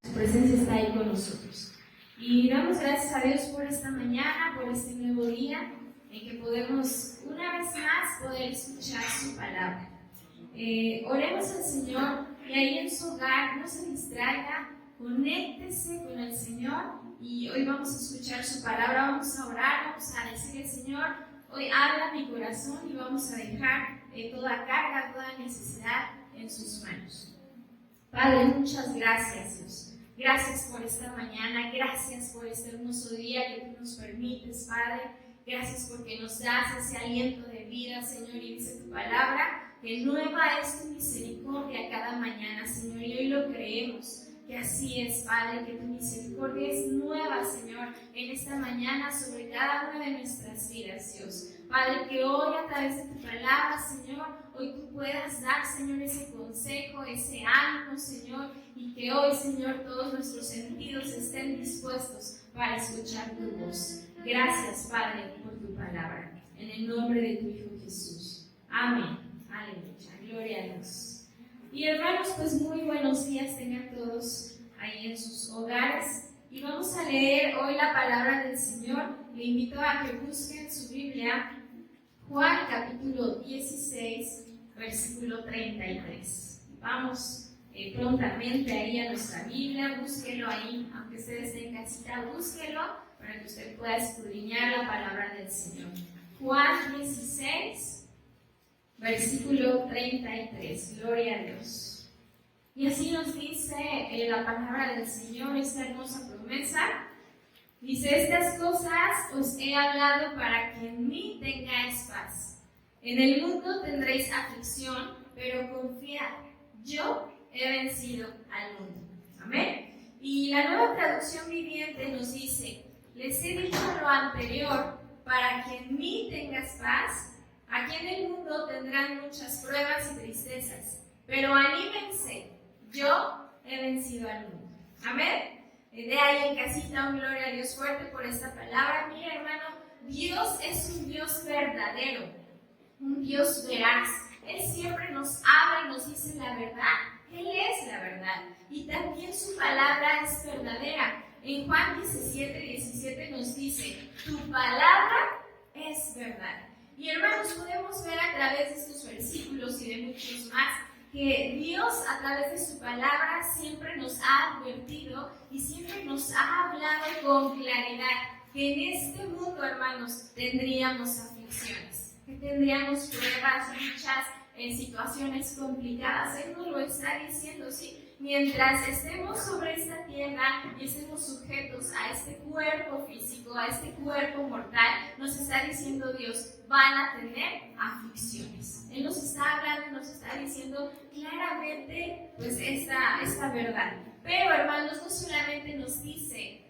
Su presencia está ahí con nosotros. Y damos gracias a Dios por esta mañana, por este nuevo día, en que podemos una vez más poder escuchar su palabra. Oremos al Señor y ahí en su hogar no se distraiga, conéctese con el Señor y hoy vamos a escuchar su palabra, vamos a orar, vamos a decirle: Señor, hoy habla mi corazón y vamos a dejar toda carga, toda necesidad en sus manos. Padre, muchas gracias, Dios. Gracias por esta mañana, gracias por este hermoso día que tú nos permites, Padre. Gracias porque nos das ese aliento de vida, Señor, y dice tu palabra que nueva es tu misericordia cada mañana, Señor, y hoy lo creemos, que así es, Padre, que tu misericordia es nueva, Señor, en esta mañana sobre cada una de nuestras vidas, Dios. Padre, que hoy a través de tu palabra, Señor, hoy tú puedas dar, Señor, ese consejo, ese ánimo, Señor, y que hoy, Señor, todos nuestros sentidos estén dispuestos para escuchar tu voz. Gracias, Padre, por tu palabra. En el nombre de tu Hijo Jesús. Amén. Aleluya. Gloria a Dios. Y hermanos, pues muy buenos días tengan todos ahí en sus hogares. Y vamos a leer hoy la palabra del Señor. Le invito a que busquen su Biblia, Juan capítulo 16, versículo 33. Vamos prontamente ahí a nuestra Biblia, búsquelo ahí, aunque usted esté en casita, búsquelo para que usted pueda escudriñar la palabra del Señor. Juan 16, versículo 33. Gloria a Dios. Y así nos dice la palabra del Señor, esta hermosa promesa. Dice: estas cosas os he hablado para que en mí tengáis paz. En el mundo tendréis aflicción, pero confiad, yo he vencido al mundo. Amén. Y la Nueva Traducción Viviente nos dice: les he dicho lo anterior para que en mí tengas paz. Aquí en el mundo tendrán muchas pruebas y tristezas, pero anímense, yo he vencido al mundo. Amén. De ahí en casita un gloria a Dios fuerte por esta palabra. Mira, hermano, Dios es un Dios verdadero, un Dios veraz. Él siempre nos habla y nos dice la verdad. Él es la verdad. Y también su palabra es verdadera. En Juan 17 nos dice: tu palabra es verdad. Y hermanos, podemos ver a través de estos versículos y de muchos más que Dios a través de su palabra siempre nos ha advertido y siempre nos ha hablado con claridad que en este mundo, hermanos, tendríamos aflicciones, que tendríamos pruebas, luchas, situaciones complicadas. Él nos lo está diciendo, ¿sí? Mientras estemos sobre esta tierra y estemos sujetos a este cuerpo físico, a este cuerpo mortal, nos está diciendo Dios, van a tener aflicciones. Él nos está hablando y nos está diciendo claramente pues esta verdad. Pero hermanos, no solamente nos dice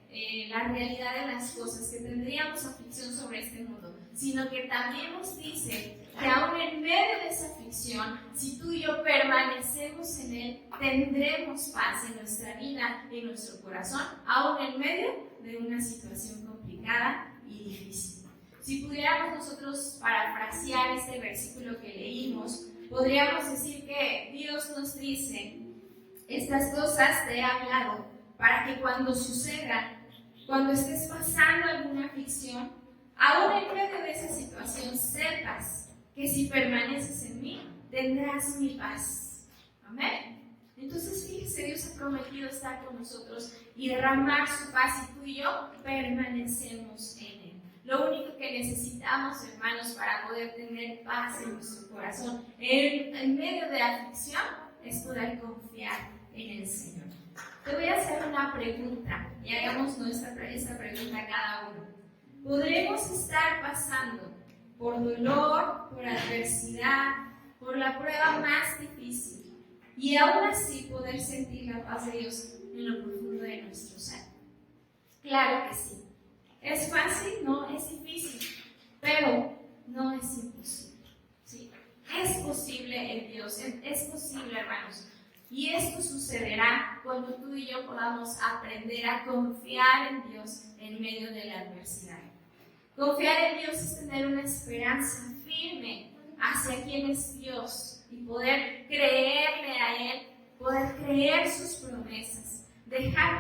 la realidad de las cosas, que tendríamos aflicción sobre este mundo, sino que también nos dice que aún en medio de esa aflicción, si tú y yo permanecemos en Él, tendremos paz en nuestra vida y en nuestro corazón, aún en medio de una situación complicada y difícil. Si pudiéramos nosotros parafrasear este versículo que leímos, podríamos decir que Dios nos dice: estas cosas te he hablado para que cuando sucedan, cuando estés pasando alguna aflicción, aún en medio de esa situación, sepas que si permaneces en mí, tendrás mi paz. Amén. Entonces, fíjese, Dios ha prometido estar con nosotros y derramar su paz, y tú y yo permanecemos en Él. Lo único que necesitamos, hermanos, para poder tener paz en nuestro corazón en medio de la aflicción, es poder confiar en el Señor. Te voy a hacer una pregunta y hagamos esta pregunta cada uno. ¿Podremos estar pasando por dolor, por adversidad, por la prueba más difícil, y aún así poder sentir la paz de Dios en lo profundo de nuestro ser? Claro que sí. ¿Es fácil? No, es difícil, pero no es imposible. ¿Sí? Es posible en Dios, es posible, hermanos. Y esto sucederá cuando tú y yo podamos aprender a confiar en Dios en medio de la adversidad. Confiar en Dios es tener una esperanza firme hacia quién es Dios y poder creerle a Él, poder creer sus promesas, dejar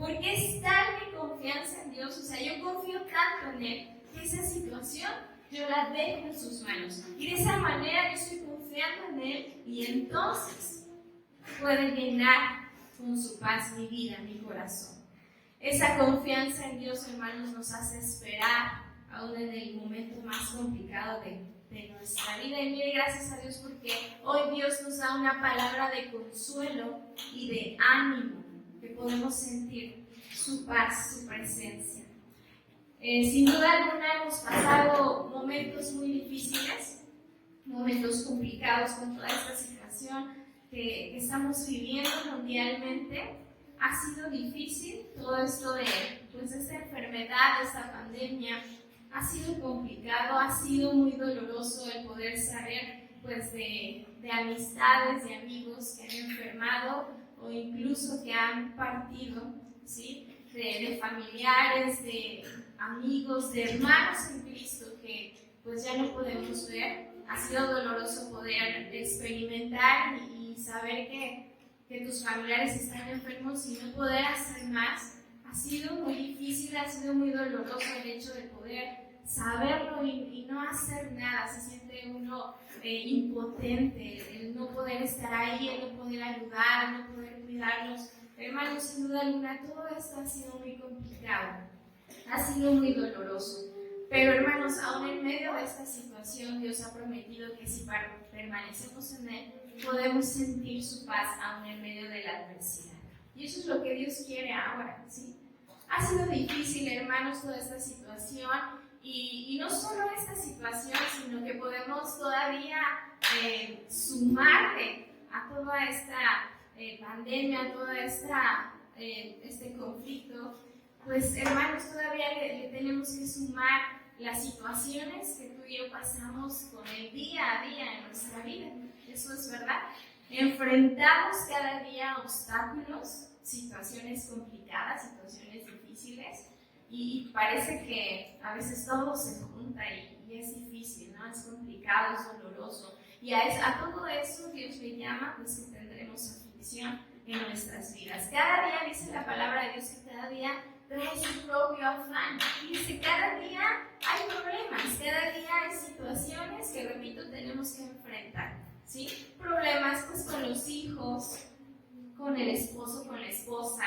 Porque es tal mi confianza en Dios, o sea, yo confío tanto en Él, que esa situación yo la dejo en sus manos. Y de esa manera yo estoy confiando en Él y entonces puede llenar con su paz mi vida, mi corazón. Esa confianza en Dios, hermanos, nos hace esperar aún en el momento más complicado de nuestra vida. Y mire, gracias a Dios porque hoy Dios nos da una palabra de consuelo y de ánimo, que podemos sentir su paz, su presencia. Sin duda alguna hemos pasado momentos muy difíciles, momentos complicados con toda esta situación que estamos viviendo mundialmente. Ha sido difícil todo esto de esta enfermedad, esta pandemia. Ha sido complicado, ha sido muy doloroso el poder saber de amistades, de amigos que han enfermado o incluso que han partido, ¿sí? De familiares, de amigos, de hermanos en Cristo que ya no podemos ver. Ha sido doloroso poder experimentar y saber que tus familiares están enfermos y no poder hacer más. Ha sido muy difícil, ha sido muy doloroso el hecho de poder saberlo y no hacer nada. Se siente uno impotente, el no poder estar ahí, el no poder ayudar, el no poder cuidarlos. Hermanos, sin duda alguna, todo esto ha sido muy complicado, ha sido muy doloroso. Pero hermanos, aún en medio de esta situación, Dios ha prometido que si permanecemos en Él, podemos sentir su paz aún en medio de la adversidad. Y eso es lo que Dios quiere ahora, ¿sí? Ha sido difícil, hermanos, toda esta situación. Y no solo esta situación, sino que podemos todavía sumarle a toda esta pandemia, a todo este conflicto. Pues hermanos, todavía le tenemos que sumar las situaciones que tú y yo pasamos con el día a día en nuestra vida. Eso es verdad. Enfrentamos cada día obstáculos, situaciones complicadas, situaciones difíciles. Y parece que a veces todo se junta y es difícil, ¿no? Es complicado, es doloroso. Y a todo eso Dios le llama, pues que tendremos aflicción en nuestras vidas. Cada día dice la palabra de Dios que cada día trae su propio afán. Y dice, cada día hay problemas, cada día hay situaciones que, repito, tenemos que enfrentar, ¿sí? Problemas pues con los hijos, con el esposo, con la esposa,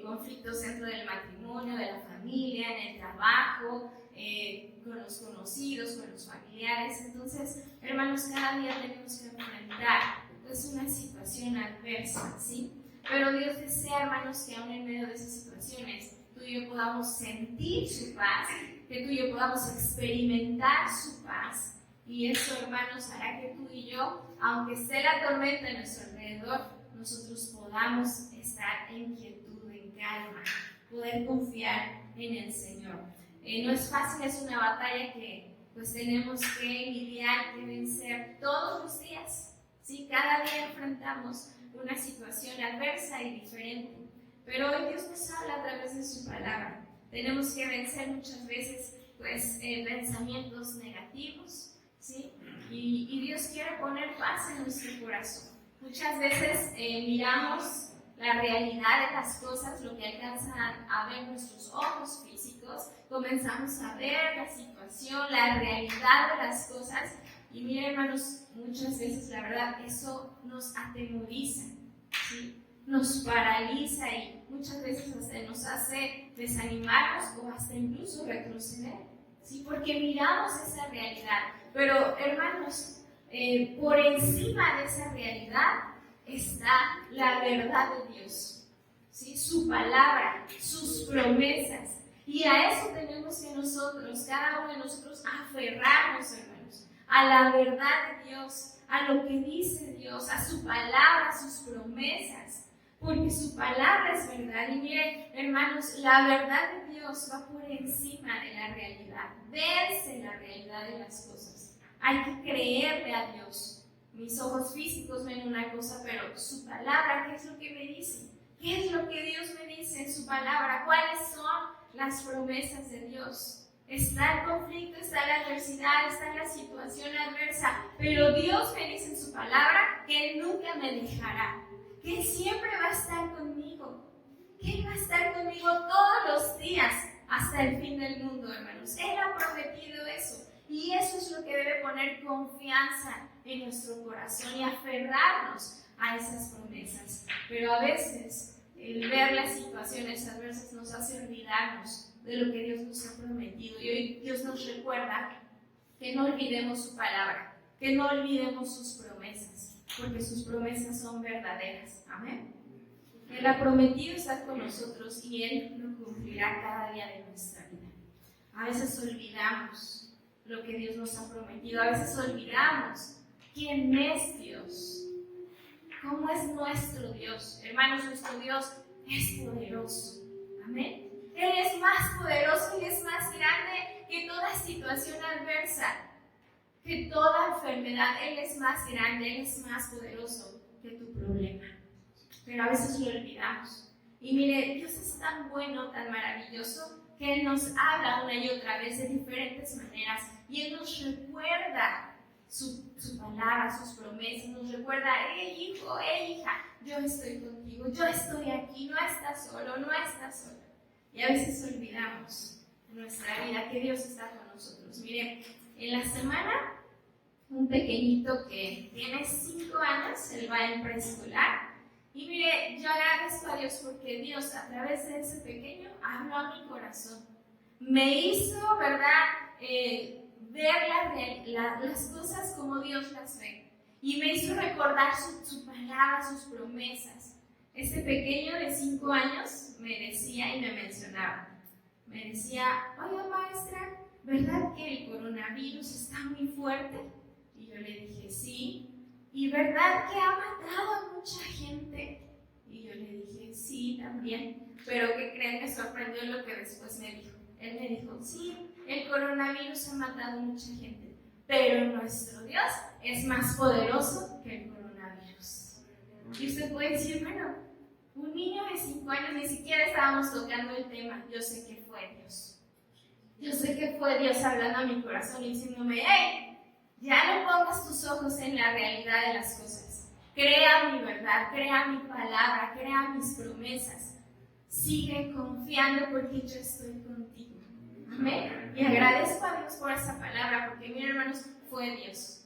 conflictos dentro del matrimonio, de la familia, en el trabajo, con los conocidos, con los familiares. Entonces, hermanos, cada día tenemos que enfrentar una situación adversa, ¿sí? Pero Dios desea, hermanos, que aún en medio de esas situaciones tú y yo podamos sentir su paz, que tú y yo podamos experimentar su paz. Y eso, hermanos, hará que tú y yo, aunque esté la tormenta a nuestro alrededor, nosotros podamos estar en quietud, en calma, poder confiar en el Señor. No es fácil, es una batalla que pues tenemos que lidiar, que vencer todos los días, ¿sí? Cada día enfrentamos una situación adversa y diferente, pero hoy Dios nos habla a través de su palabra. Tenemos que vencer muchas veces pensamientos negativos, ¿sí? Y Dios quiere poner paz en nuestro corazón. Muchas veces miramos la realidad de las cosas, lo que alcanzan a ver nuestros ojos físicos, comenzamos a ver la situación, la realidad de las cosas, y miren, hermanos, muchas veces la verdad eso nos atemoriza, ¿sí? Nos paraliza y muchas veces hasta nos hace desanimarnos o hasta incluso retroceder, ¿sí? Porque miramos esa realidad. Pero hermanos, por encima de esa realidad está la verdad de Dios, ¿sí? Su palabra, sus promesas. Y a eso tenemos que nosotros, cada uno de nosotros, aferrarnos, hermanos, a la verdad de Dios, a lo que dice Dios, a su palabra, a sus promesas. Porque su palabra es verdad. Y miren, hermanos, la verdad de Dios va por encima de la realidad. Vence la realidad de las cosas. Hay que creerle a Dios. Mis ojos físicos ven una cosa, pero su palabra, ¿qué es lo que me dice? ¿Qué es lo que Dios me dice en su palabra? ¿Cuáles son las promesas de Dios? Está el conflicto, está la adversidad, está la situación adversa, pero Dios me dice en su palabra que Él nunca me dejará, que Él siempre va a estar conmigo, que Él va a estar conmigo todos los días hasta el fin del mundo, hermanos. Él ha prometido eso. Y eso es lo que debe poner confianza en nuestro corazón y aferrarnos a esas promesas. Pero a veces el ver las situaciones adversas nos hace olvidarnos de lo que Dios nos ha prometido. Y hoy Dios nos recuerda que no olvidemos su palabra, que no olvidemos sus promesas, porque sus promesas son verdaderas. Amén. Él ha prometido estar con nosotros y Él lo cumplirá cada día de nuestra vida. A veces olvidamos lo que Dios nos ha prometido. A veces olvidamos quién es Dios, cómo es nuestro Dios. Hermanos, nuestro Dios es poderoso. Amén. Él es más poderoso y es más grande que toda situación adversa, que toda enfermedad. Él es más grande, Él es más poderoso que tu problema. Pero a veces lo olvidamos. Y mire, Dios es tan bueno, tan maravilloso, que Él nos habla una y otra vez de diferentes maneras. Y Él nos recuerda su palabra, sus promesas. Nos recuerda, hijo, hija, yo estoy contigo, yo estoy aquí, no estás solo, no estás sola. Y a veces olvidamos en nuestra vida que Dios está con nosotros. Mire, en la semana, un pequeñito que tiene 5 años, él va en preescolar. Y mire, yo agradezco a Dios porque Dios a través de ese pequeño habló a mi corazón. Me hizo, ¿verdad?, ver las cosas como Dios las ve. Y me hizo recordar su palabra, sus promesas. Ese pequeño de 5 años me decía y me mencionaba. Me decía, oiga maestra, ¿verdad que el coronavirus está muy fuerte? Y yo le dije, sí. ¿Y verdad que ha matado a mucha gente? Y yo le dije, sí, también. Pero ¿qué creen? Me sorprendió lo que después me dijo. Él me dijo, sí, el coronavirus ha matado a mucha gente, pero nuestro Dios es más poderoso que el coronavirus. Y usted puede decir, bueno, un niño de 5 años, ni siquiera estábamos tocando el tema. Yo sé que fue Dios. Yo sé que fue Dios hablando a mi corazón y diciéndome, hey, ya no pongas tus ojos en la realidad de las cosas. Crea mi verdad, crea mi palabra, crea mis promesas. Sigue confiando porque yo estoy contigo. Amén. Y agradezco a Dios por esa palabra, porque miren, hermanos, fue Dios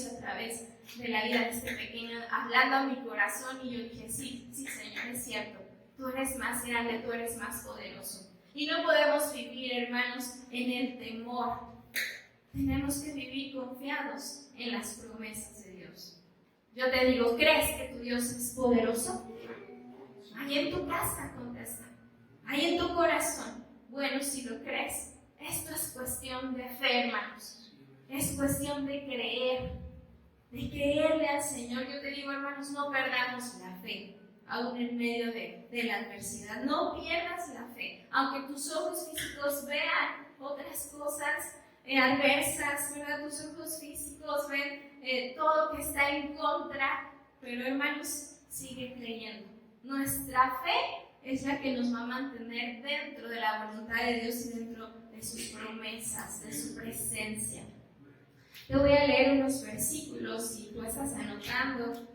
a través de la vida de este pequeño hablando a mi corazón. Y yo dije, sí, Señor, es cierto. Tú eres más grande, tú eres más poderoso. Y no podemos vivir, hermanos, en el temor. Tenemos que vivir confiados en las promesas de Dios. Yo te digo, ¿crees que tu Dios es poderoso? Ahí en tu casa contesta. Ahí en tu corazón. Bueno, si lo crees, esto es cuestión de fe, hermanos. Es cuestión de creer, de creerle al Señor. Yo te digo, hermanos, no perdamos la fe, aún en medio de la adversidad. No pierdas la fe, aunque tus ojos físicos vean otras cosas adversas, ¿verdad? Tus ojos físicos ven todo que está en contra, pero hermanos, sigue creyendo. Nuestra fe es la que nos va a mantener dentro de la voluntad de Dios y dentro de sus promesas, de su presencia. Te voy a leer unos versículos y tú estás anotando,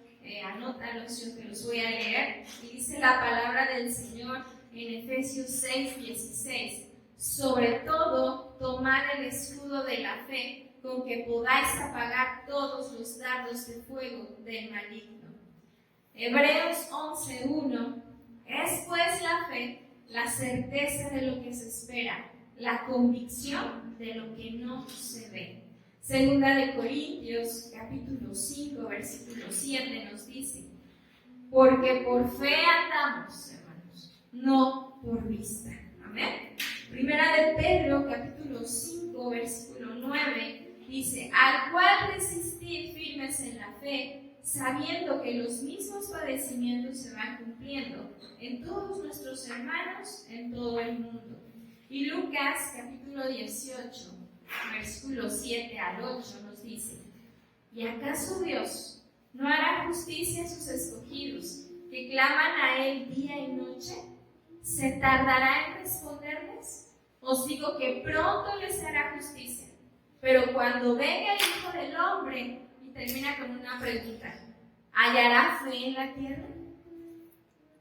anótalos, yo te los voy a leer. Y dice la palabra del Señor en Efesios 6:16. Sobre todo, tomad el escudo de la fe, con que podáis apagar todos los dardos de fuego del maligno. Hebreos 11:1. Es pues la fe, la certeza de lo que se espera, la convicción de lo que no se ve. Segunda de Corintios, capítulo 5, versículo 7 nos dice, porque por fe andamos, hermanos, no por vista. Amén. Primera de Pedro, capítulo 5, versículo 9, dice, al cual resistir firmes en la fe, sabiendo que los mismos padecimientos se van cumpliendo en todos nuestros hermanos en todo el mundo. Y Lucas, capítulo 18, versículo 7 al 8 nos dice, ¿y acaso Dios no hará justicia a sus escogidos, que claman a Él día y noche? ¿Se tardará en responderles? Os digo que pronto les hará justicia. Pero cuando venga el Hijo del Hombre, y termina con una pregunta, ¿hallará fe en la tierra?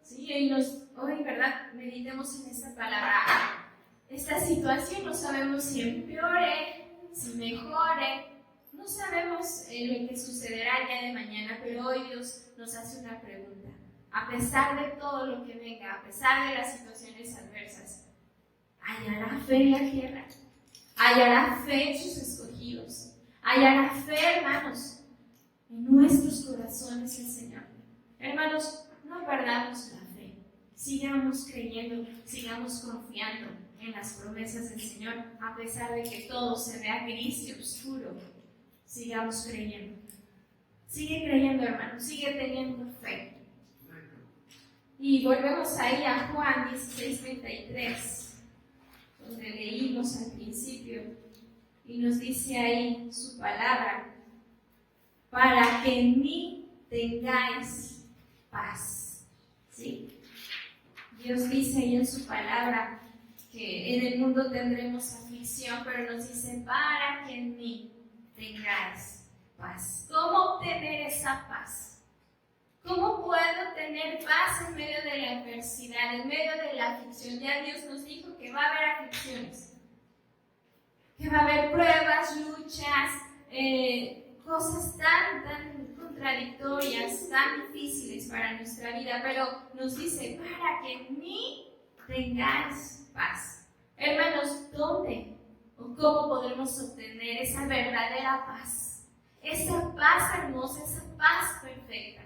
Sí, hoy, ¿verdad? Meditemos en esta palabra. Esta situación no sabemos si empeore, si mejore, no sabemos lo que sucederá el día de mañana, pero hoy Dios nos hace una pregunta. A pesar de todo lo que venga, a pesar de las situaciones adversas, ¿hallará fe en la tierra? ¿Hallará fe en sus escogidos? ¿Hallará fe, hermanos, en nuestros corazones el Señor? Hermanos, no perdamos la fe. Sigamos creyendo, sigamos confiando en las promesas del Señor, a pesar de que todo se vea gris y oscuro. Sigamos creyendo. Sigue creyendo, hermano, sigue teniendo fe. Y volvemos ahí a Juan 16:33, donde leímos al principio, y nos dice ahí su palabra: para que en mí tengáis paz. ¿Sí? Dios dice ahí en su palabra que en el mundo tendremos aflicción, pero nos dice: para que en mí tengáis paz. ¿Cómo obtener esa paz? ¿Cómo puedo tener paz en medio de la adversidad, en medio de la aflicción? Ya Dios nos dijo que va a haber aflicciones, que va a haber pruebas, luchas, cosas tan contradictorias, tan difíciles para nuestra vida, pero nos dice: para que en mí tengáis paz. Hermanos, ¿dónde o cómo podremos obtener esa verdadera paz? Esa paz hermosa, esa paz perfecta.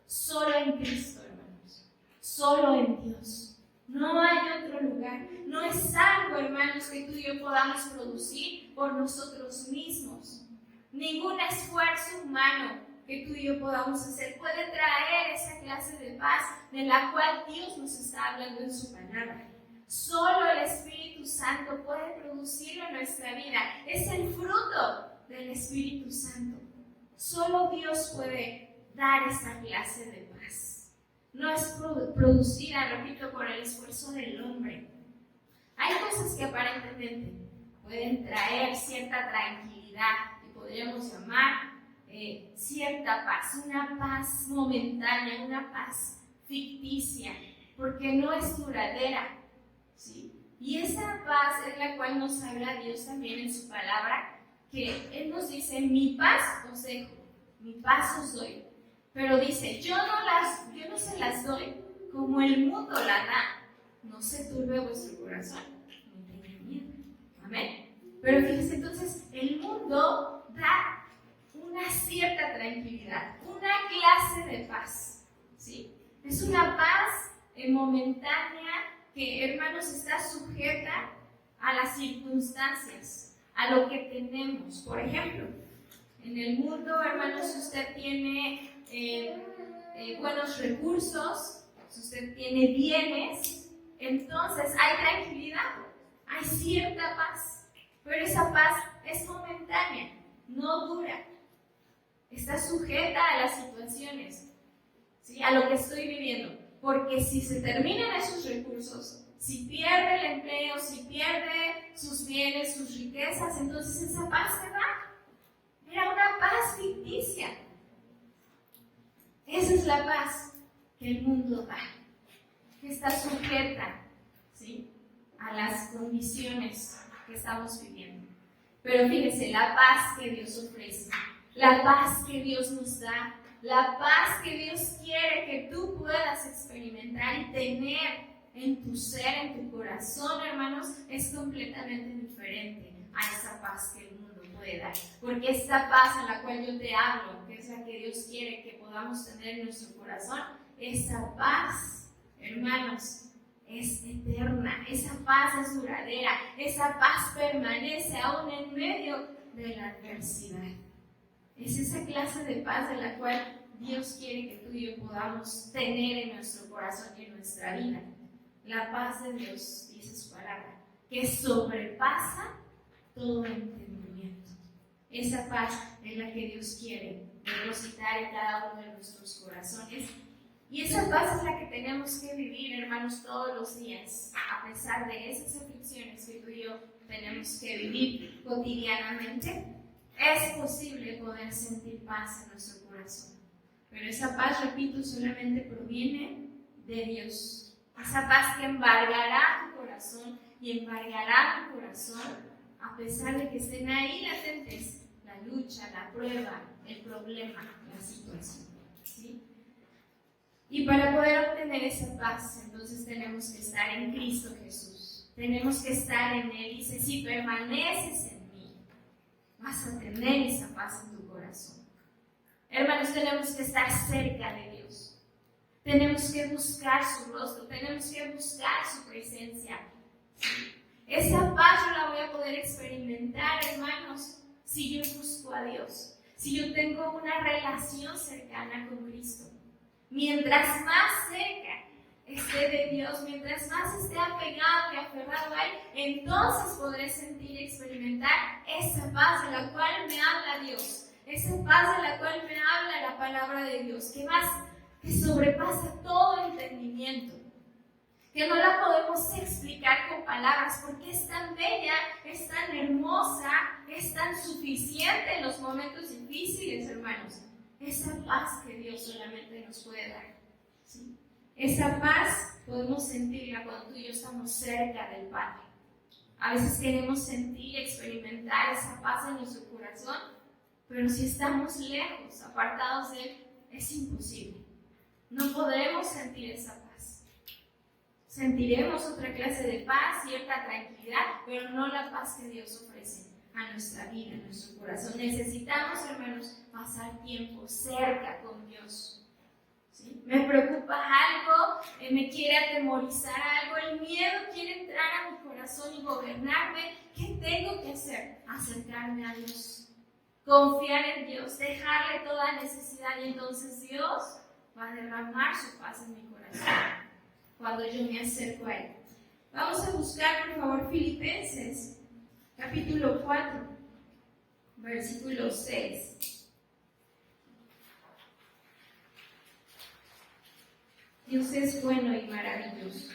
Solo en Cristo, hermanos. Solo en Dios. No hay otro lugar. No es algo, hermanos, que tú y yo podamos producir por nosotros mismos. Ningún esfuerzo humano que tú y yo podamos hacer puede traer esa clase de paz de la cual Dios nos está hablando en su palabra. Solo el Espíritu Santo puede producirlo en nuestra vida. Es el fruto del Espíritu Santo. Solo Dios puede dar esa clase de paz. No es producida, repito, por el esfuerzo del hombre. Hay cosas que aparentemente pueden traer cierta tranquilidad y podríamos llamar cierta paz, una paz momentánea, una paz ficticia, porque no es duradera, ¿sí? Y esa paz es la cual nos habla Dios también en su palabra, que Él nos dice: mi paz os dejo, mi paz os doy. Pero dice: yo no se las doy como el mundo la da. No se turbe vuestro corazón, no tengan miedo. Amén. Pero fíjense, entonces, el mundo da una cierta tranquilidad, una clase de paz, ¿sí? Es una paz momentánea que, hermanos, está sujeta a las circunstancias, a lo que tenemos. Por ejemplo, en el mundo, hermanos, si usted tiene buenos recursos, si usted tiene bienes, entonces hay tranquilidad, hay cierta paz, pero esa paz es momentánea, no dura, está sujeta a las situaciones, ¿sí? A lo que estoy viviendo, porque si se terminan esos recursos, si pierde el empleo, si pierde sus bienes, sus riquezas, entonces esa paz se va. Era una paz ficticia. Esa es la paz que el mundo da, que está sujeta, ¿sí?, a las condiciones que estamos viviendo. Pero fíjese, la paz que Dios ofrece, la paz que Dios nos da, la paz que Dios quiere que tú puedas experimentar y tener en tu ser, en tu corazón, hermanos, es completamente diferente a esa paz que el mundo puede dar. Porque esta paz a la cual yo te hablo, que es la que Dios quiere que podamos tener en nuestro corazón, esa paz, hermanos, es eterna, esa paz es duradera, esa paz permanece aún en medio de la adversidad. Es esa clase de paz de la cual Dios quiere que tú y yo podamos tener en nuestro corazón y en nuestra vida. La paz de Dios, dice su palabra, que sobrepasa todo entendimiento. Esa paz es la que Dios quiere depositar en cada uno de nuestros corazones. Y esa paz es la que tenemos que vivir, hermanos, todos los días, a pesar de esas aflicciones que tú y yo tenemos que vivir cotidianamente. Es posible poder sentir paz en nuestro corazón. Pero esa paz, repito, solamente proviene de Dios. Esa paz que embargará tu corazón y embargará tu corazón a pesar de que estén ahí latentes la lucha, la prueba, el problema, la situación. ¿Sí? Y para poder obtener esa paz, entonces tenemos que estar en Cristo Jesús. Tenemos que estar en Él. Dice, si permaneces en mí, vas a tener esa paz en tu corazón. Hermanos, tenemos que estar cerca de Dios. Tenemos que buscar su rostro, tenemos que buscar su presencia. Esa paz yo la voy a poder experimentar, hermanos, si yo busco a Dios, si yo tengo una relación cercana con Cristo. Mientras más cerca esté de Dios, mientras más esté apegado y aferrado a Él, entonces podré sentir y experimentar esa paz de la cual me habla Dios, esa paz de la cual me habla la palabra de Dios, que sobrepasa todo entendimiento, que no la podemos explicar con palabras, porque es tan bella, es tan hermosa, es tan suficiente en los momentos difíciles, hermanos. Esa paz que Dios solamente nos puede dar. ¿Sí? Esa paz podemos sentirla cuando tú y yo estamos cerca del Padre. A veces queremos sentir y experimentar esa paz en nuestro corazón, pero si estamos lejos, apartados de Él, es imposible. No podremos sentir esa paz. Sentiremos otra clase de paz, cierta tranquilidad, pero no la paz que Dios ofrece a nuestra vida, a nuestro corazón. Necesitamos, hermanos, pasar tiempo cerca con Dios. ¿Sí? Me preocupa algo, me quiere atemorizar algo, el miedo quiere entrar a mi corazón y gobernarme. ¿Qué tengo que hacer? Acercarme a Dios, confiar en Dios, dejarle toda necesidad, y entonces Dios va a derramar su paz en mi corazón cuando yo me acerco a Él. Vamos a buscar, por favor, Filipenses capítulo 4, versículo 6. Dios es bueno y maravilloso.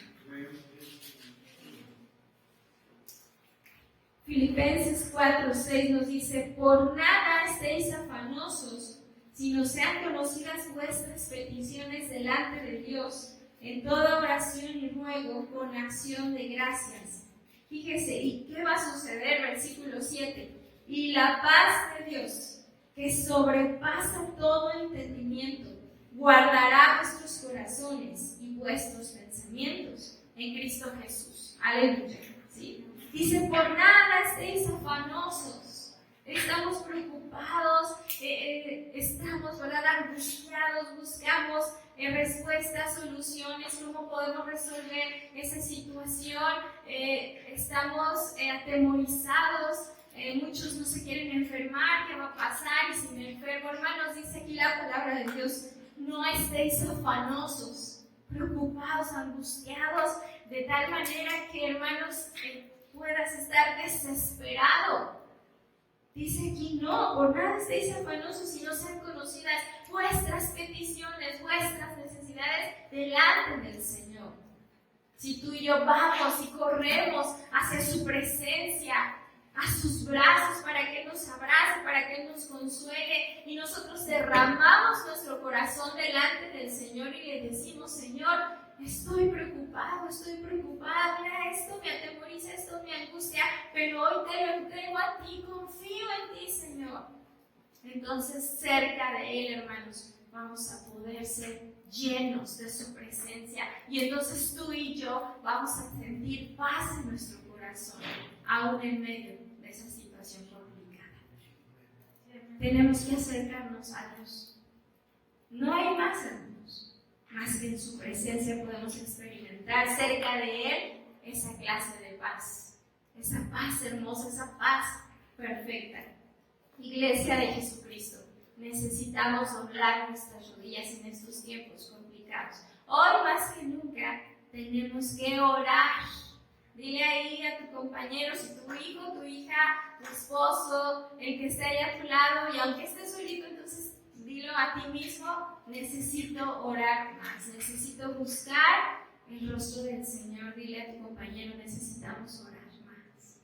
Filipenses 4, 6 nos dice, por nada estéis afanosos, sino sean conocidas vuestras peticiones delante de Dios, en toda oración y ruego con acción de gracias. Fíjese, ¿y qué va a suceder? Versículo 7. Y la paz de Dios, que sobrepasa todo entendimiento, guardará vuestros corazones y vuestros pensamientos en Cristo Jesús. Aleluya. ¿Sí? Dice, por nada estéis afanosos. Estamos preocupados, estamos, ¿verdad?, angustiados, buscamos respuestas, soluciones, cómo podemos resolver esa situación, estamos atemorizados, muchos no se quieren enfermar, ¿qué va a pasar? Y si me enfermo, hermanos, dice aquí la palabra de Dios, no estéis afanosos, preocupados, angustiados, de tal manera que, hermanos, puedas estar desesperado. Dice aquí, no, por nada estéis afanosos si no sean conocidas vuestras peticiones, vuestras necesidades delante del Señor. Si tú y yo vamos y corremos hacia su presencia, a sus brazos, para que nos abrace, para que nos consuele, y nosotros derramamos nuestro corazón delante del Señor y le decimos, Señor, estoy preocupado, mira, esto me atemoriza, esto me angustia, pero hoy te lo entrego a ti, confío en ti, Señor. Entonces, cerca de Él, hermanos, vamos a poder ser llenos de su presencia, y entonces tú y yo vamos a sentir paz en nuestro corazón, aún en medio de esa situación complicada. Tenemos que acercarnos a Dios. No hay más, hermanos, más que en su presencia podemos experimentar cerca de Él esa clase de paz, esa paz hermosa, esa paz perfecta. Iglesia de Jesucristo, necesitamos doblar nuestras rodillas en estos tiempos complicados. Hoy más que nunca tenemos que orar. Dile ahí a tu compañero, si tu hijo, tu hija, tu esposo, el que esté ahí a tu lado, y aunque estés solito, entonces dilo a ti mismo, necesito orar más, necesito buscar el rostro del Señor. Dile a tu compañero, necesitamos orar más.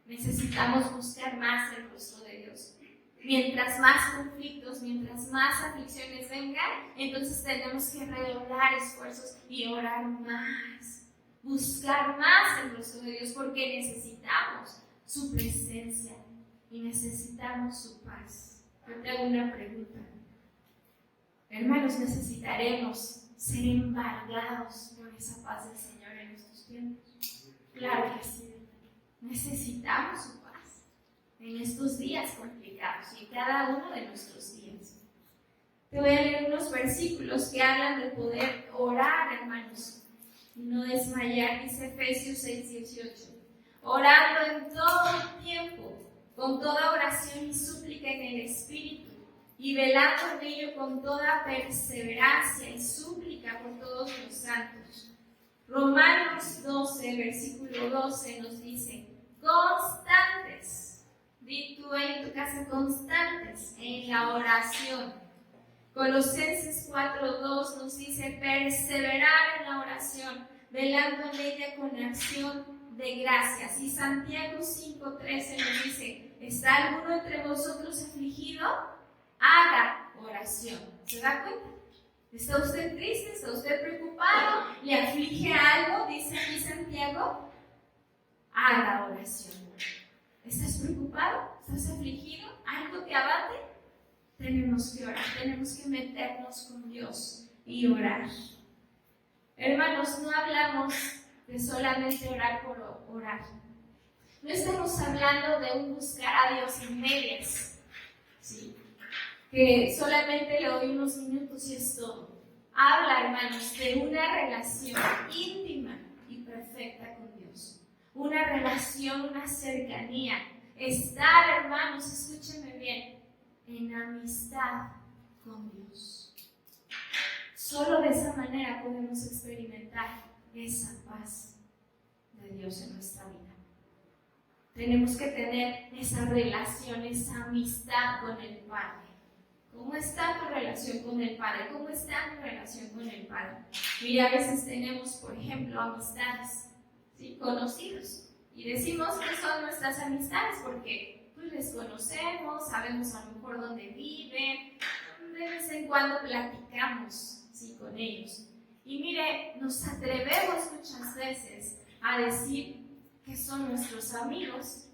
Necesitamos buscar más el rostro de Dios. Mientras más conflictos, mientras más aflicciones vengan, entonces tenemos que redoblar esfuerzos y orar más, buscar más el rostro de Dios, porque necesitamos su presencia y necesitamos su paz. Yo te hago una pregunta. Hermanos, necesitaremos ser embargados por esa paz del Señor en estos tiempos. Claro que sí. Necesitamos su paz en estos días complicados y en cada uno de nuestros días. Te voy a leer unos versículos que hablan de poder orar, hermanos, y no desmayar. Dice Efesios 6:18. Orando en todo el tiempo, con toda oración y súplica en el Espíritu, y velando en ello con toda perseverancia y súplica por todos los santos. Romanos 12, versículo 12 nos dice: constantes. Di tú ahí en tu casa, constantes en la oración. Colosenses 4:2 nos dice: perseverar en la oración, velando en ella con acción de gracias. Y Santiago 5:13 nos dice: ¿está alguno entre vosotros afligido? Haga oración. ¿Se da cuenta? ¿Está usted triste? ¿Está usted preocupado? ¿Le aflige algo? Dice aquí Santiago: haga oración. ¿Estás preocupado? ¿Estás afligido? ¿Algo te abate? Tenemos que orar, tenemos que meternos con Dios y orar. Hermanos, no hablamos de solamente orar por orar. No estamos hablando de un buscar a Dios en medias, ¿sí? Que solamente le doy unos minutos y es todo. Habla, hermanos, de una relación íntima y perfecta con Dios. Una relación, una cercanía. Estar, hermanos, escúchenme bien, en amistad con Dios. Solo de esa manera podemos experimentar esa paz de Dios en nuestra vida. Tenemos que tener esa relación, esa amistad con el Padre. ¿Cómo está tu relación con el Padre? ¿Cómo está tu relación con el Padre? Mira, a veces tenemos, por ejemplo, amistades, ¿sí? Conocidos. Y decimos que son nuestras amistades porque pues, les conocemos, sabemos a lo mejor dónde viven, de vez en cuando platicamos, ¿sí? Con ellos. Y mire, nos atrevemos muchas veces a decir que son nuestros amigos,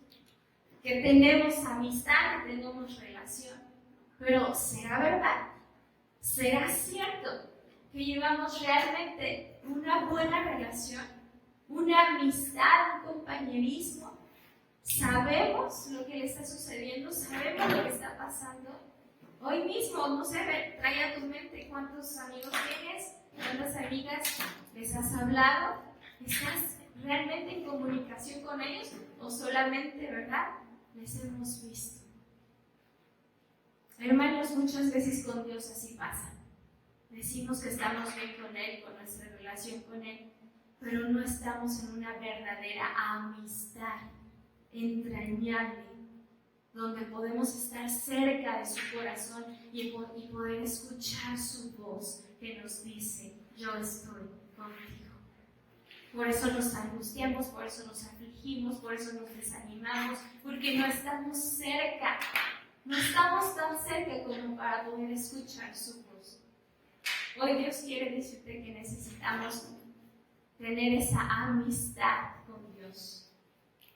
que tenemos amistad, que tenemos relación. Pero ¿será verdad? ¿Será cierto que llevamos realmente una buena relación? ¿Una amistad, un compañerismo? ¿Sabemos lo que le está sucediendo? ¿Sabemos lo que está pasando? Hoy mismo, no sé, trae a tu mente cuántos amigos tienes, cuántas amigas les has hablado. ¿Estás realmente en comunicación con ellos o solamente, verdad, les hemos visto? Hermanos, muchas veces con Dios así pasa. Decimos que estamos bien con Él, con nuestra relación con Él, pero no estamos en una verdadera amistad entrañable, donde podemos estar cerca de su corazón y poder escuchar su voz que nos dice: yo estoy contigo. Por eso nos angustiamos, por eso nos afligimos, por eso nos desanimamos, porque no estamos cerca. No estamos tan cerca como para poder escuchar su voz. Hoy Dios quiere decirte que necesitamos tener esa amistad con Dios,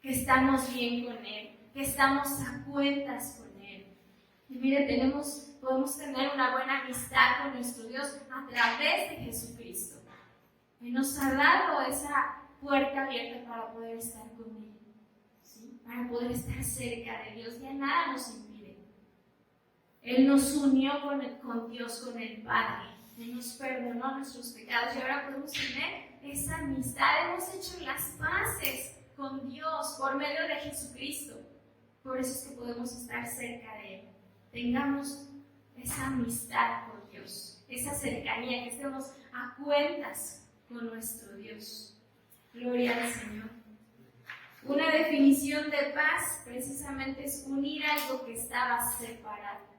que estamos bien con Él, que estamos a cuentas con Él. Y mire, podemos tener una buena amistad con nuestro Dios a través de Jesucristo. Él nos ha dado esa puerta abierta para poder estar con Él, ¿sí? Para poder estar cerca de Dios. Ya nada nos impide. Él nos unió con Dios, con el Padre. Él nos perdonó nuestros pecados y ahora podemos tener esa amistad. Hemos hecho las paces con Dios por medio de Jesucristo. Por eso es que podemos estar cerca de Él. Tengamos esa amistad con Dios, esa cercanía, que estemos a cuentas con nuestro Dios. Gloria al Señor. Una definición de paz precisamente es unir algo que estaba separado.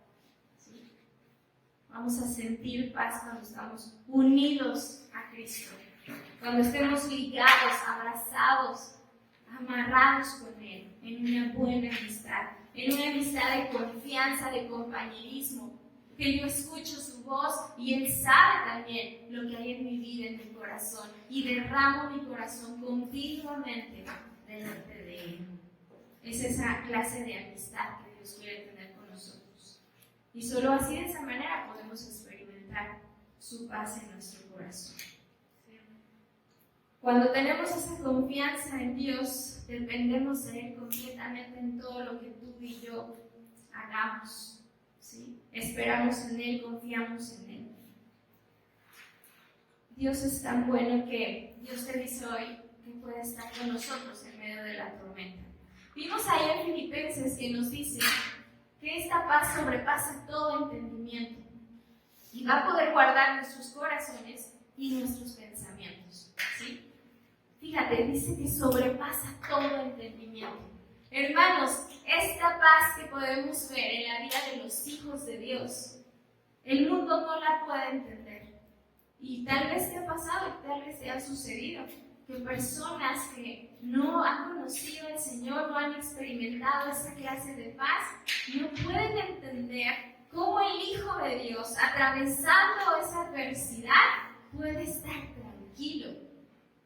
Vamos a sentir paz cuando estamos unidos a Cristo, cuando estemos ligados, abrazados, amarrados con Él, en una buena amistad en una amistad de confianza, de compañerismo, que yo escucho su voz y Él sabe también lo que hay en mi vida, en mi corazón, y derramo mi corazón continuamente delante de Él. Es esa clase de amistad que Dios quiere tener con nosotros. Y solo así, de esa manera, podemos experimentar su paz en nuestro corazón. Cuando tenemos esa confianza en Dios, dependemos de Él completamente en todo lo que tú y yo hagamos. ¿Sí? Esperamos en Él, confiamos en Él. Dios es tan bueno que Dios te dice hoy que puede estar con nosotros en medio de la tormenta. Vimos ahí en Filipenses que nos dice que esta paz sobrepasa todo entendimiento y va a poder guardar nuestros corazones y nuestros pensamientos. ¿Sí? Fíjate, dice que sobrepasa todo entendimiento. Hermanos, esta paz que podemos ver en la vida de los hijos de Dios, el mundo no la puede entender. Y tal vez te ha pasado, y tal vez te ha sucedido, que personas que no han conocido al Señor, no han experimentado esa clase de paz, no pueden entender cómo el Hijo de Dios, atravesando esa adversidad, puede estar tranquilo,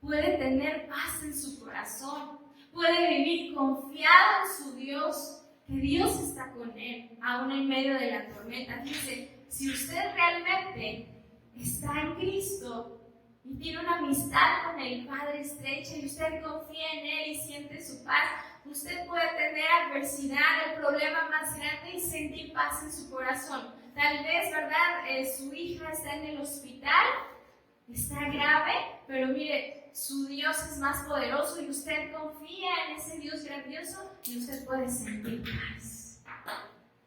puede tener paz en su corazón, puede vivir confiado en su Dios, que Dios está con él, aún en medio de la tormenta. Dice, si usted realmente está en Cristo y tiene una amistad con el Padre estrecha y usted confía en Él y siente su paz, usted puede tener adversidad, el problema más grande y sentir paz en su corazón. Tal vez, ¿verdad? Su hija está en el hospital, está grave, pero mire, su Dios es más poderoso y usted confía en ese Dios grandioso y usted puede sentir paz.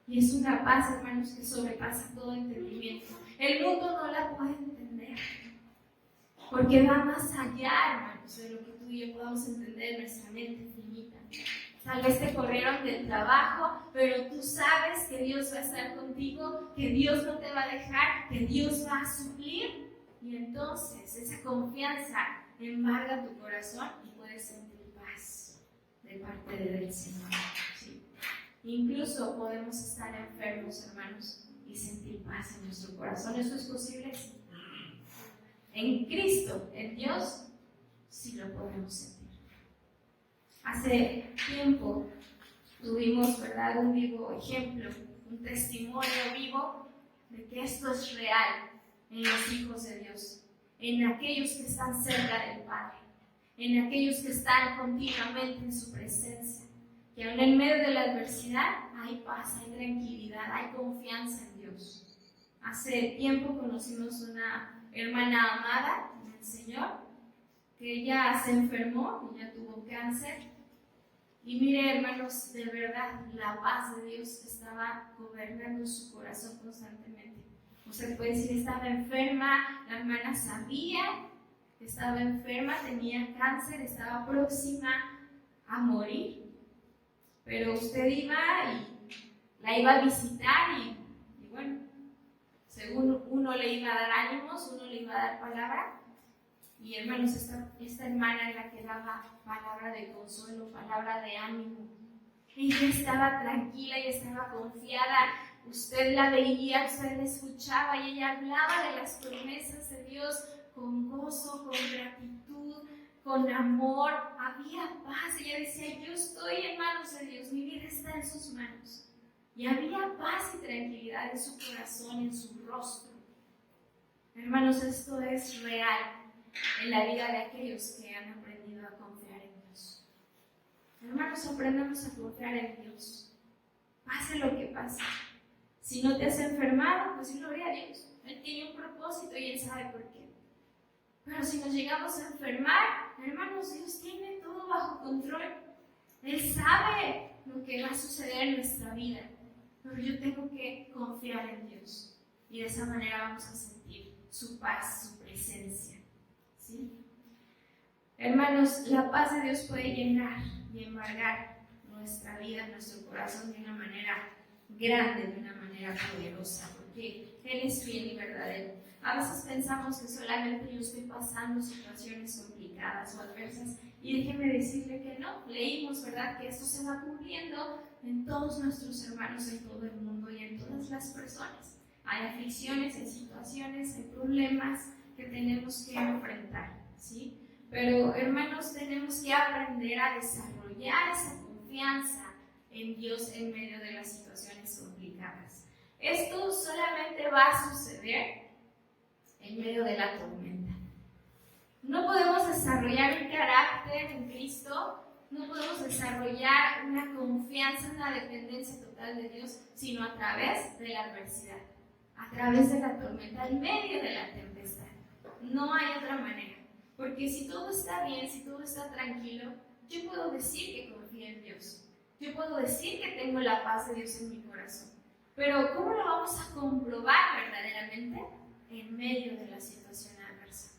Y es una paz, hermanos, que sobrepasa todo entendimiento. El mundo no la puede entender, porque va más allá, hermanos, de lo que tú y yo podamos entender en nuestra mente finita. Tal vez te corrieron del trabajo, pero tú sabes que Dios va a estar contigo, que Dios no te va a dejar, que Dios va a suplir. Y entonces esa confianza embarga tu corazón y puedes sentir paz de parte del Señor. ¿Sí? Incluso podemos estar enfermos, hermanos, y sentir paz en nuestro corazón. ¿Eso es posible? Sí. En Cristo, en Dios, sí lo podemos sentir. Hace tiempo tuvimos, ¿verdad?, un vivo ejemplo, un testimonio vivo de que esto es real en los hijos de Dios, en aquellos que están cerca del Padre, en aquellos que están continuamente en su presencia, que aún en medio de la adversidad hay paz, hay tranquilidad, hay confianza en Dios. Hace tiempo conocimos una hermana amada en el Señor, que ella se enfermó, ella tuvo cáncer, y mire, hermanos, de verdad, la paz de Dios estaba gobernando su corazón constantemente. Usted puede decir, estaba enferma, la hermana sabía que estaba enferma, tenía cáncer, estaba próxima a morir, pero usted iba y la iba a visitar y bueno, según uno le iba a dar ánimos, uno le iba a dar palabra. Y hermanos, esta hermana era la que daba palabra de consuelo, palabra de ánimo. Ella estaba tranquila y estaba confiada. Usted la veía, usted la escuchaba y ella hablaba de las promesas de Dios con gozo, con gratitud, con amor. Había paz. Ella decía, yo estoy en manos de Dios, mi vida está en sus manos. Y había paz y tranquilidad en su corazón, en su rostro. Hermanos, esto es real en la vida de aquellos que han aprendido a confiar en Dios. Hermanos, aprendamos a confiar en Dios. Pase lo que pase. Si no te has enfermado, pues gloria a Dios. Él tiene un propósito y Él sabe por qué. Pero si nos llegamos a enfermar, hermanos, Dios tiene todo bajo control. Él sabe lo que va a suceder en nuestra vida. Pero yo tengo que confiar en Dios. Y de esa manera vamos a sentir su paz, su presencia. ¿Sí? Hermanos, la paz de Dios puede llenar y embargar nuestra vida, nuestro corazón de una manera grande, de una manera poderosa, porque Él es fiel y verdadero. A veces pensamos que solamente yo estoy pasando situaciones complicadas o adversas, y déjeme decirle que no. Leímos, ¿verdad?, que esto se va cumpliendo en todos nuestros hermanos en todo el mundo y en todas las personas. Hay aflicciones, hay situaciones, hay problemas que tenemos que enfrentar, ¿sí? Pero, hermanos, tenemos que aprender a desarrollar esa confianza en Dios en medio de las situaciones complicadas. Esto solamente va a suceder en medio de la tormenta. No podemos desarrollar un carácter en Cristo, no podemos desarrollar una confianza, una dependencia total de Dios, sino a través de la adversidad, a través de la tormenta, en medio de la tempestad. No hay otra manera. Porque si todo está bien, si todo está tranquilo, yo puedo decir que confío en Dios. Yo puedo decir que tengo la paz de Dios en mi corazón. Pero ¿cómo lo vamos a comprobar verdaderamente? En medio de la situación adversa.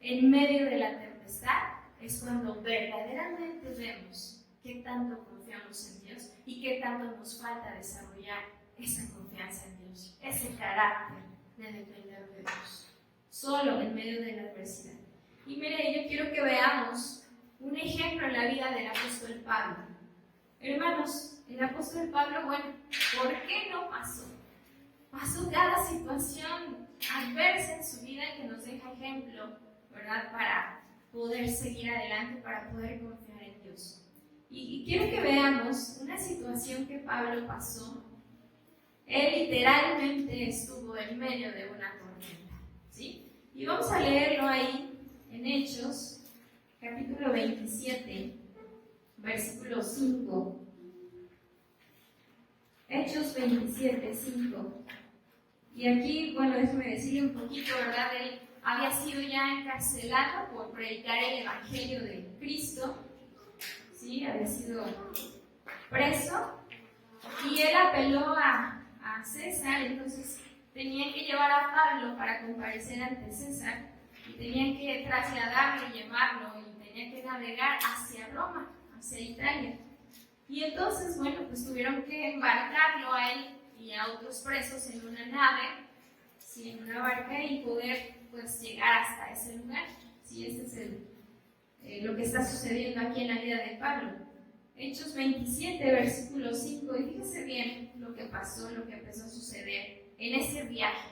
En medio de la tempestad es cuando verdaderamente vemos qué tanto confiamos en Dios y qué tanto nos falta desarrollar esa confianza en Dios, ese carácter de depender de Dios. Solo en medio de la adversidad. Y mire, yo quiero que veamos un ejemplo en la vida del apóstol Pablo. Hermanos, el apóstol Pablo, bueno, ¿por qué no pasó? Pasó cada situación adversa en su vida que nos deja ejemplo, ¿verdad? Para poder seguir adelante, para poder confiar en Dios. Y quiero que veamos una situación que Pablo pasó. Él literalmente estuvo en medio de una tormenta, ¿sí? Y vamos a leerlo ahí en Hechos, capítulo 27, versículo 5. Hechos 27, 5. Y aquí, bueno, déjeme decirle un poquito, ¿verdad? Él había sido ya encarcelado por predicar el Evangelio de Cristo, ¿sí? Había sido preso. Y él apeló a César, entonces tenían que llevar a Pablo para comparecer ante César. Y tenían que trasladarlo y llevarlo y tenían que navegar hacia Roma, hacia Italia. Y entonces, bueno, pues tuvieron que embarcarlo a él y a otros presos en una nave, ¿sí? En una barca y poder pues llegar hasta ese lugar. ¿Sí? Este es lo que está sucediendo aquí en la vida de Pablo. Hechos 27, versículo 5. Y fíjense bien lo que pasó, lo que empezó a suceder en ese viaje.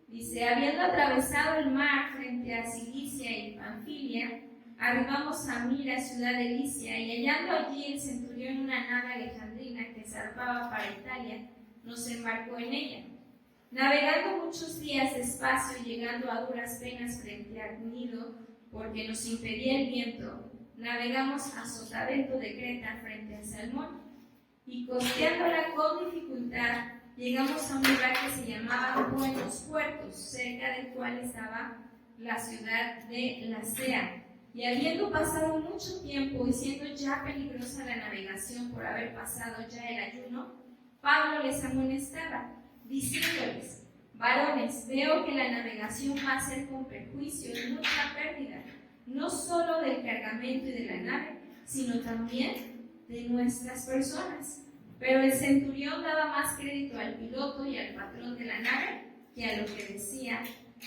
Dice, habiendo atravesado el mar frente a Cilicia y Panfilia, arribamos a Mira, ciudad de Licia, y hallando allí el centurión una nave alejandrina que zarpaba para Italia, nos embarcó en ella. Navegando muchos días despacio y llegando a duras penas frente a Gnido, porque nos impedía el viento, navegamos a Sotavento de Creta frente a Salmón, y costeándola con dificultad, llegamos a un lugar que se llamaba Buenos Puertos, cerca del cual estaba la ciudad de Lasea. Y habiendo pasado mucho tiempo y siendo ya peligrosa la navegación por haber pasado ya el ayuno, Pablo les amonestaba, diciéndoles, varones, veo que la navegación va a ser con perjuicio y mucha pérdida, no solo del cargamento y de la nave, sino también de nuestras personas. Pero el centurión daba más crédito al piloto y al patrón de la nave que a lo que decía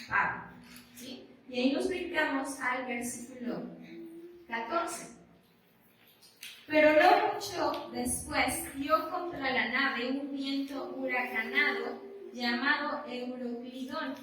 Pablo. ¿Sí? Y ahí nos brincamos al versículo 14. Pero no mucho después dio contra la nave un viento huracanado llamado Euroclidón,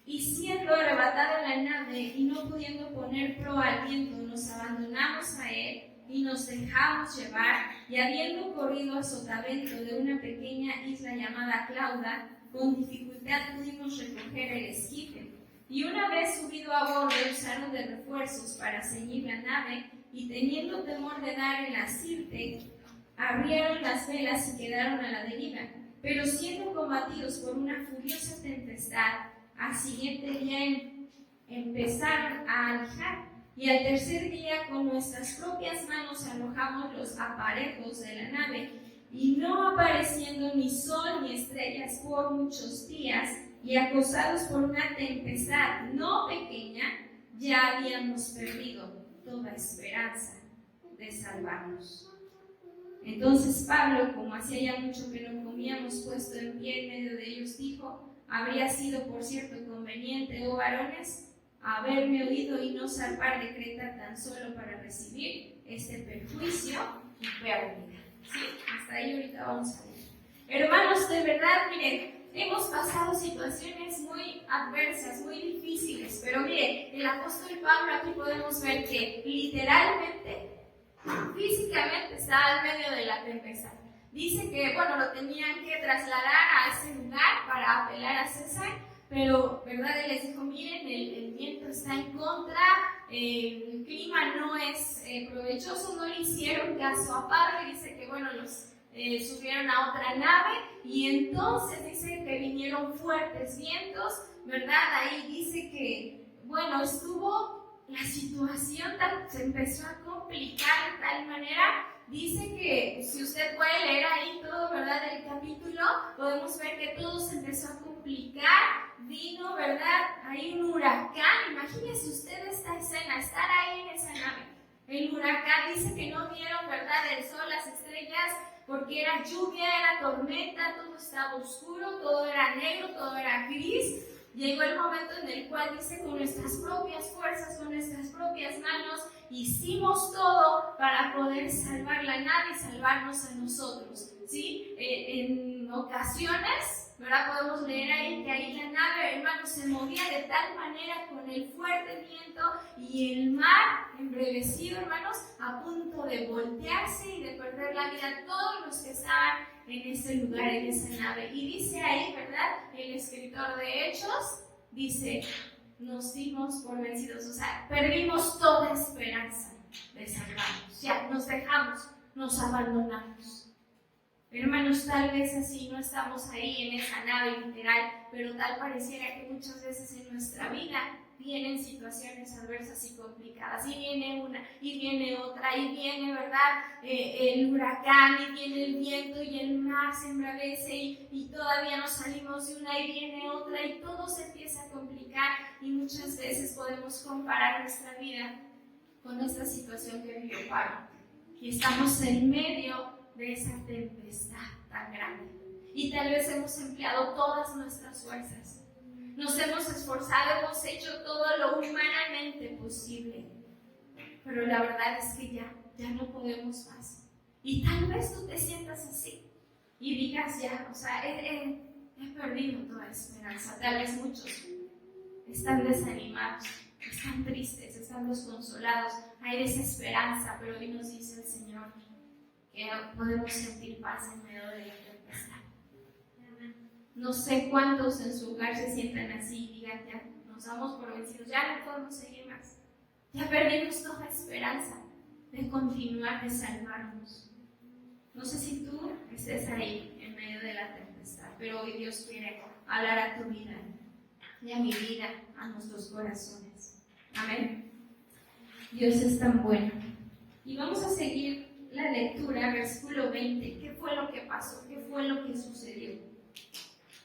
y siendo arrebatada la nave y no pudiendo poner proa al viento, nos abandonamos a él y nos dejamos llevar, y habiendo corrido a Sotavento de una pequeña isla llamada Clauda, con dificultad pudimos recoger el esquife. Y una vez subido a bordo, usaron de refuerzos para ceñir la nave, y teniendo temor de dar en la sirte, arriaron las velas y quedaron a la deriva. Pero siendo combatidos por una furiosa tempestad, al siguiente día empezaron a alejar, y al tercer día con nuestras propias manos arrojamos los aparejos de la nave, y no apareciendo ni sol ni estrellas por muchos días, y acosados por una tempestad no pequeña, ya habíamos perdido toda esperanza de salvarnos. Entonces Pablo, como hacía ya mucho que no comíamos, puesto en pie en medio de ellos, dijo, habría sido por cierto conveniente, oh varones, haberme oído y no zarpar de Creta tan solo para recibir este perjuicio y pérdida. ¿Sí? hasta ahí ahorita vamos a ver. Hermanos, de verdad, miren, hemos pasado situaciones muy adversas, muy difíciles, pero miren, el apóstol Pablo aquí podemos ver que literalmente, físicamente estaba en medio de la tempestad. Dice que, bueno, lo tenían que trasladar a ese lugar para apelar a César, pero, ¿verdad? Él les dijo, miren, el viento está en contra, el clima no es provechoso, no le hicieron caso a Pablo, y dice que, bueno, los subieron a otra nave, y entonces dice que vinieron fuertes vientos, ¿verdad? Ahí dice que, bueno, estuvo la situación, se empezó a complicar de tal manera. Dice que si usted puede leer ahí todo, ¿verdad? El capítulo, podemos ver que todo se empezó a complicar. Vino, ¿verdad? Hay un huracán. Imagínese usted esta escena, estar ahí en esa nave. El huracán dice que no vieron, ¿verdad? El sol, las estrellas, porque era lluvia, era tormenta, todo estaba oscuro, todo era negro, todo era gris. Llegó el momento en el cual dice, con nuestras propias fuerzas, con nuestras propias manos, hicimos todo para poder salvar la nave y salvarnos a nosotros, ¿sí? En ocasiones, ¿verdad? Podemos leer ahí que ahí la nave, hermanos, se movía de tal manera con el fuerte viento y el mar embravecido, hermanos, a punto de voltearse y de perder la vida todos los que estaban en ese lugar, en esa nave. Y dice ahí, ¿verdad? El escritor de Hechos dice, nos dimos por vencidos, o sea, perdimos toda esperanza de salvarnos, ya nos dejamos, nos abandonamos. Hermanos, tal vez así no estamos ahí en esa nave literal, pero tal pareciera que muchas veces en nuestra vida vienen situaciones adversas y complicadas, y viene una, y viene otra, y viene, ¿verdad? El huracán, y viene el viento, y el mar se embravece, y todavía no salimos de una, y viene otra, y todo se empieza a complicar, y muchas veces podemos comparar nuestra vida con esta situación que vivió Pablo, y estamos en medio de esa tempestad tan grande, y tal vez hemos empleado todas nuestras fuerzas. Nos hemos esforzado, hemos hecho todo lo humanamente posible, pero la verdad es que ya no podemos más. Y tal vez tú te sientas así y digas ya, o sea, he perdido toda esperanza. Tal vez muchos están desanimados, están tristes, están desconsolados, hay desesperanza, pero hoy nos dice el Señor que podemos sentir paz en medio de la tempestad. No sé cuántos en su hogar se sientan así y digan, ya nos damos por vencidos, ya no podemos seguir más. Ya perdimos toda esperanza de continuar, de salvarnos. No sé si tú estés ahí en medio de la tempestad, pero hoy Dios quiere hablar a tu vida y a mi vida, a nuestros corazones. Amén. Dios es tan bueno. Y vamos a seguir la lectura, versículo 20. ¿Qué fue lo que pasó? ¿Qué fue lo que sucedió?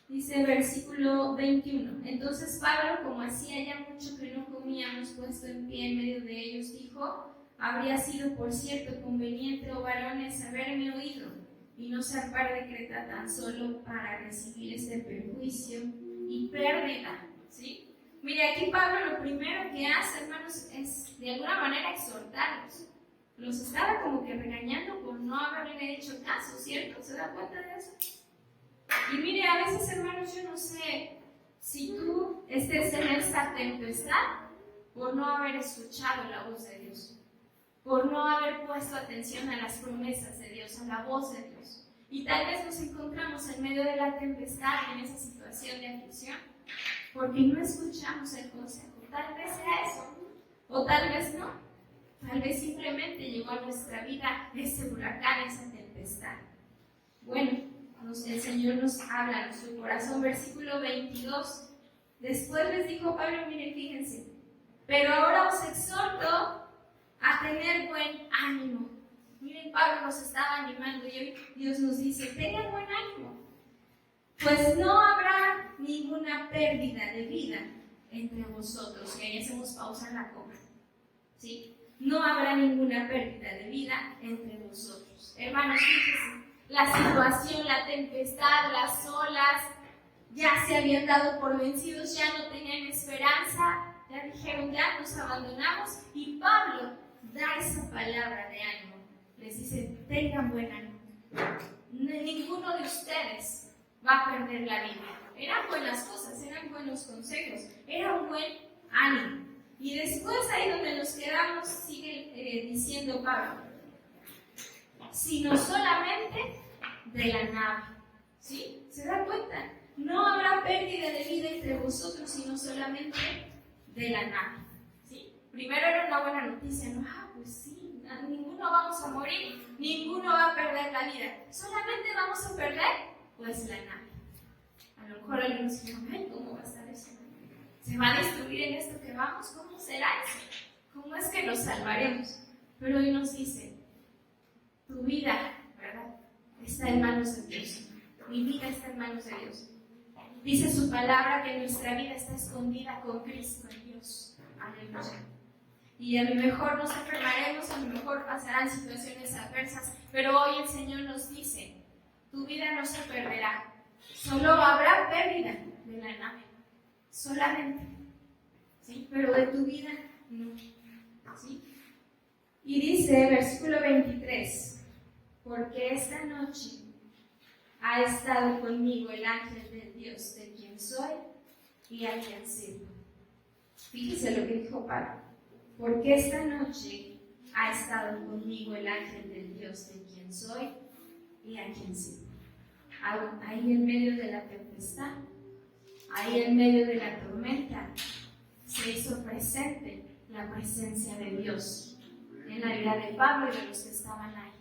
Dice versículo 21. Entonces Pablo, como hacía ya mucho que no comíamos, puesto en pie en medio de ellos, dijo, habría sido por cierto conveniente, oh varones, haberme oído y no zarpar de Creta tan solo para recibir este perjuicio y pérdida. ¿Sí? Mire, aquí Pablo lo primero que hace, hermanos, es de alguna manera exhortarlos. Los estaba como que regañando por no haberle hecho caso, ¿cierto? ¿Se da cuenta de eso? Y mire, a veces, hermanos, yo no sé si tú estés en esta tempestad por no haber escuchado la voz de Dios, por no haber puesto atención a las promesas de Dios, a la voz de Dios. Y tal vez nos encontramos en medio de la tempestad, en esa situación de aflicción, porque no escuchamos el consejo. Tal vez sea eso, o tal vez no. Tal vez simplemente llegó a nuestra vida ese huracán, esa tempestad. Bueno, el Señor nos habla en nuestro corazón. Versículo 22. Después les dijo Pablo, miren, fíjense, pero ahora os exhorto a tener buen ánimo. Miren, Pablo nos estaba animando y hoy Dios nos dice, tengan buen ánimo, pues no habrá ninguna pérdida de vida entre vosotros. Que ahí hacemos pausa en la coma. ¿Sí? No habrá ninguna pérdida de vida entre vosotros. Hermanos, fíjense, la situación, la tempestad, las olas, ya se habían dado por vencidos, ya no tenían esperanza, ya dijeron, ya nos abandonamos, y Pablo da esa palabra de ánimo, les dice, tengan buen ánimo, Ninguno de ustedes va a perder la vida. Eran buenas cosas, eran buenos consejos, era un buen ánimo. Y después ahí donde nos quedamos sigue diciendo Pablo, sino solamente de la nave. ¿Sí? ¿Se dan cuenta? No habrá pérdida de vida entre vosotros, sino solamente de la nave. ¿Sí? Primero era una buena noticia, ¿no? Pues sí, ninguno vamos a morir, ninguno va a perder la vida. Solamente vamos a perder, pues, la nave. A lo mejor algunos dirán, ay, ¿cómo va a estar eso? ¿Se va a destruir en esto que vamos? ¿Cómo será eso? ¿Cómo es que nos salvaremos? Pero hoy nos dice, tu vida, ¿verdad?, está en manos de Dios. Mi vida está en manos de Dios. Dice su palabra que nuestra vida está escondida con Cristo en Dios. Aleluya. Y a lo mejor nos enfermaremos, a lo mejor pasarán situaciones adversas, pero hoy el Señor nos dice, tu vida no se perderá, solo habrá pérdida de la nave, solamente, ¿sí? Pero de tu vida no, ¿sí? Y dice, versículo 23, porque esta noche ha estado conmigo el ángel de Dios, de quien soy y a quien sirvo. Fíjese lo que dijo Pablo. Porque esta noche ha estado conmigo el ángel del Dios, de quien soy y a quien sirvo. Ahí en medio de la tempestad, ahí en medio de la tormenta, se hizo presente la presencia de Dios en la vida de Pablo y de los que estaban ahí.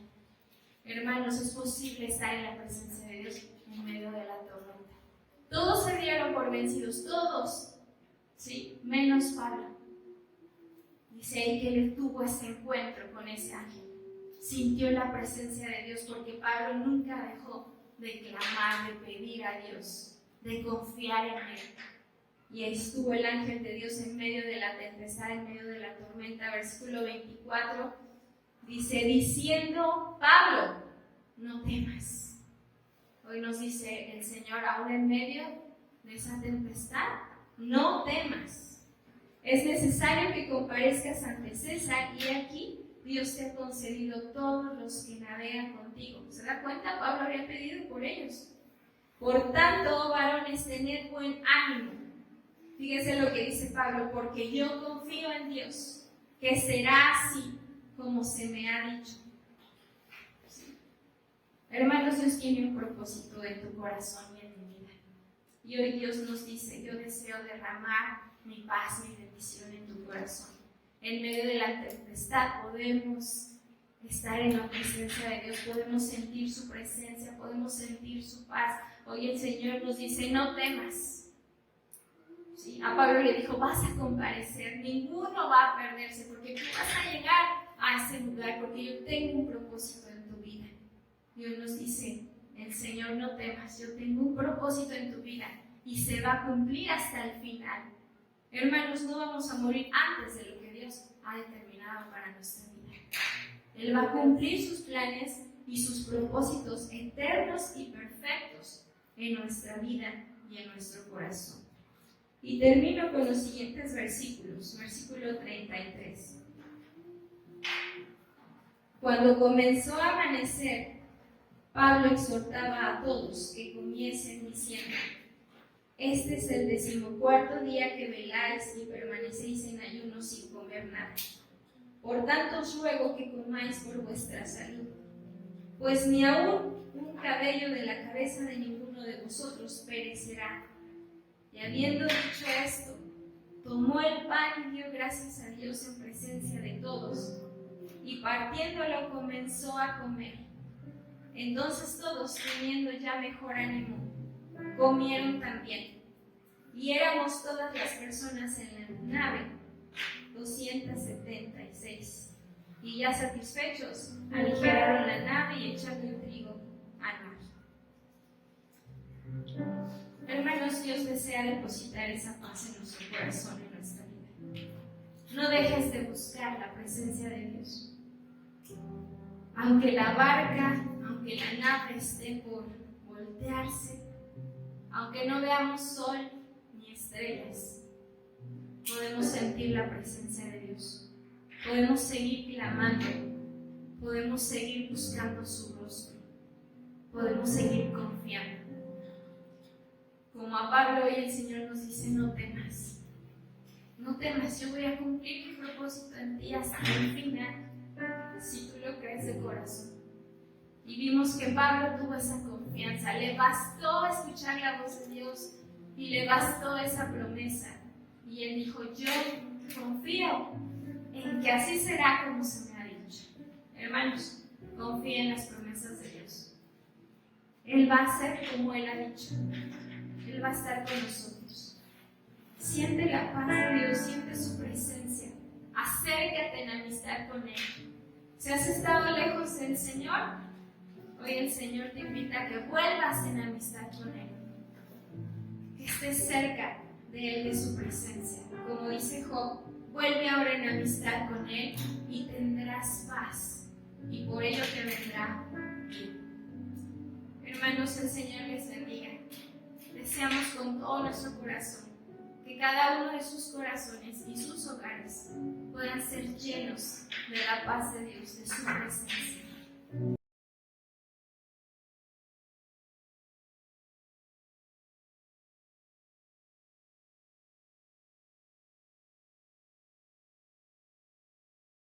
Hermanos, es posible estar en la presencia de Dios en medio de la tormenta. Todos se dieron por vencidos, todos, ¿sí? Menos Pablo. Dice ahí que él tuvo ese encuentro con ese ángel. Sintió la presencia de Dios porque Pablo nunca dejó de clamar, de pedir a Dios, de confiar en Él. Y ahí estuvo el ángel de Dios en medio de la tempestad, en medio de la tormenta. Versículo 24 dice, diciendo, Pablo, no temas. Hoy nos dice el Señor, aún en medio de esa tempestad, no temas. Es necesario que comparezcas ante César y aquí Dios te ha concedido todos los que navegan contigo. ¿Se da cuenta? Pablo había pedido por ellos. Por tanto, varones, tened buen ánimo. Fíjense lo que dice Pablo, porque yo confío en Dios, que será así como se me ha dicho. ¿Sí? Hermanos, Dios tiene un propósito en tu corazón y en mi vida. Y hoy Dios nos dice, yo deseo derramar mi paz, mi bendición en tu corazón. En medio de la tempestad podemos estar en la presencia de Dios, podemos sentir su presencia, podemos sentir su paz. Hoy el Señor nos dice, no temas. ¿Sí? A Pablo le dijo, vas a comparecer, ninguno va a perderse, porque tú vas a llegar a ese lugar, porque yo tengo un propósito en tu vida. Dios nos dice, el Señor, no temas, yo tengo un propósito en tu vida y se va a cumplir hasta el final. Hermanos, no vamos a morir antes de lo que Dios ha determinado para nuestra vida. Él va a cumplir sus planes y sus propósitos eternos y perfectos en nuestra vida y en nuestro corazón. Y termino con los siguientes versículos. Versículo 33. Cuando comenzó a amanecer, Pablo exhortaba a todos que comiesen diciendo, este es el 14º día que veláis y permanecéis en ayuno sin comer nada. Por tanto os ruego que comáis por vuestra salud, pues ni aun un cabello de la cabeza de ninguno de vosotros perecerá. Y habiendo dicho esto, tomó el pan y dio gracias a Dios en presencia de todos, y partiéndolo comenzó a comer. Entonces todos, teniendo ya mejor ánimo, comieron también. Y éramos todas las personas en la nave, 276. Y ya satisfechos, aligeraron la nave y echaron el trigo al mar. Hermanos, Dios desea depositar esa paz en nuestro corazón, en nuestra vida. No dejes de buscar la presencia de Dios. Aunque la barca, aunque la nave esté por voltearse, aunque no veamos sol ni estrellas, podemos sentir la presencia de Dios. Podemos seguir clamando, podemos seguir buscando su rostro. podemos seguir confiando. Como a Pablo hoy el Señor nos dice, no temas. No temas, yo voy a cumplir mi propósito en ti hasta el final, si tú lo crees de corazón. Y vimos que Pablo tuvo esa confianza, le bastó escuchar la voz de Dios y le bastó esa promesa. Y él dijo, yo confío en que así será como se me ha dicho. Hermanos, confíen en las promesas de Dios. Él va a hacer como Él ha dicho. Él va a estar con nosotros. Siente la paz de Dios, siente su presencia. Acércate en amistad con Él. Si has estado lejos del Señor, hoy el Señor te invita a que vuelvas en amistad con Él. Que estés cerca de Él, de su presencia. Como dice Job, vuelve ahora en amistad con Él y tendrás paz. Y por ello te vendrá bien. Hermanos, el Señor les bendiga. Deseamos con todo nuestro corazón que cada uno de sus corazones y sus hogares puedan ser llenos de la paz de Dios, de su presencia.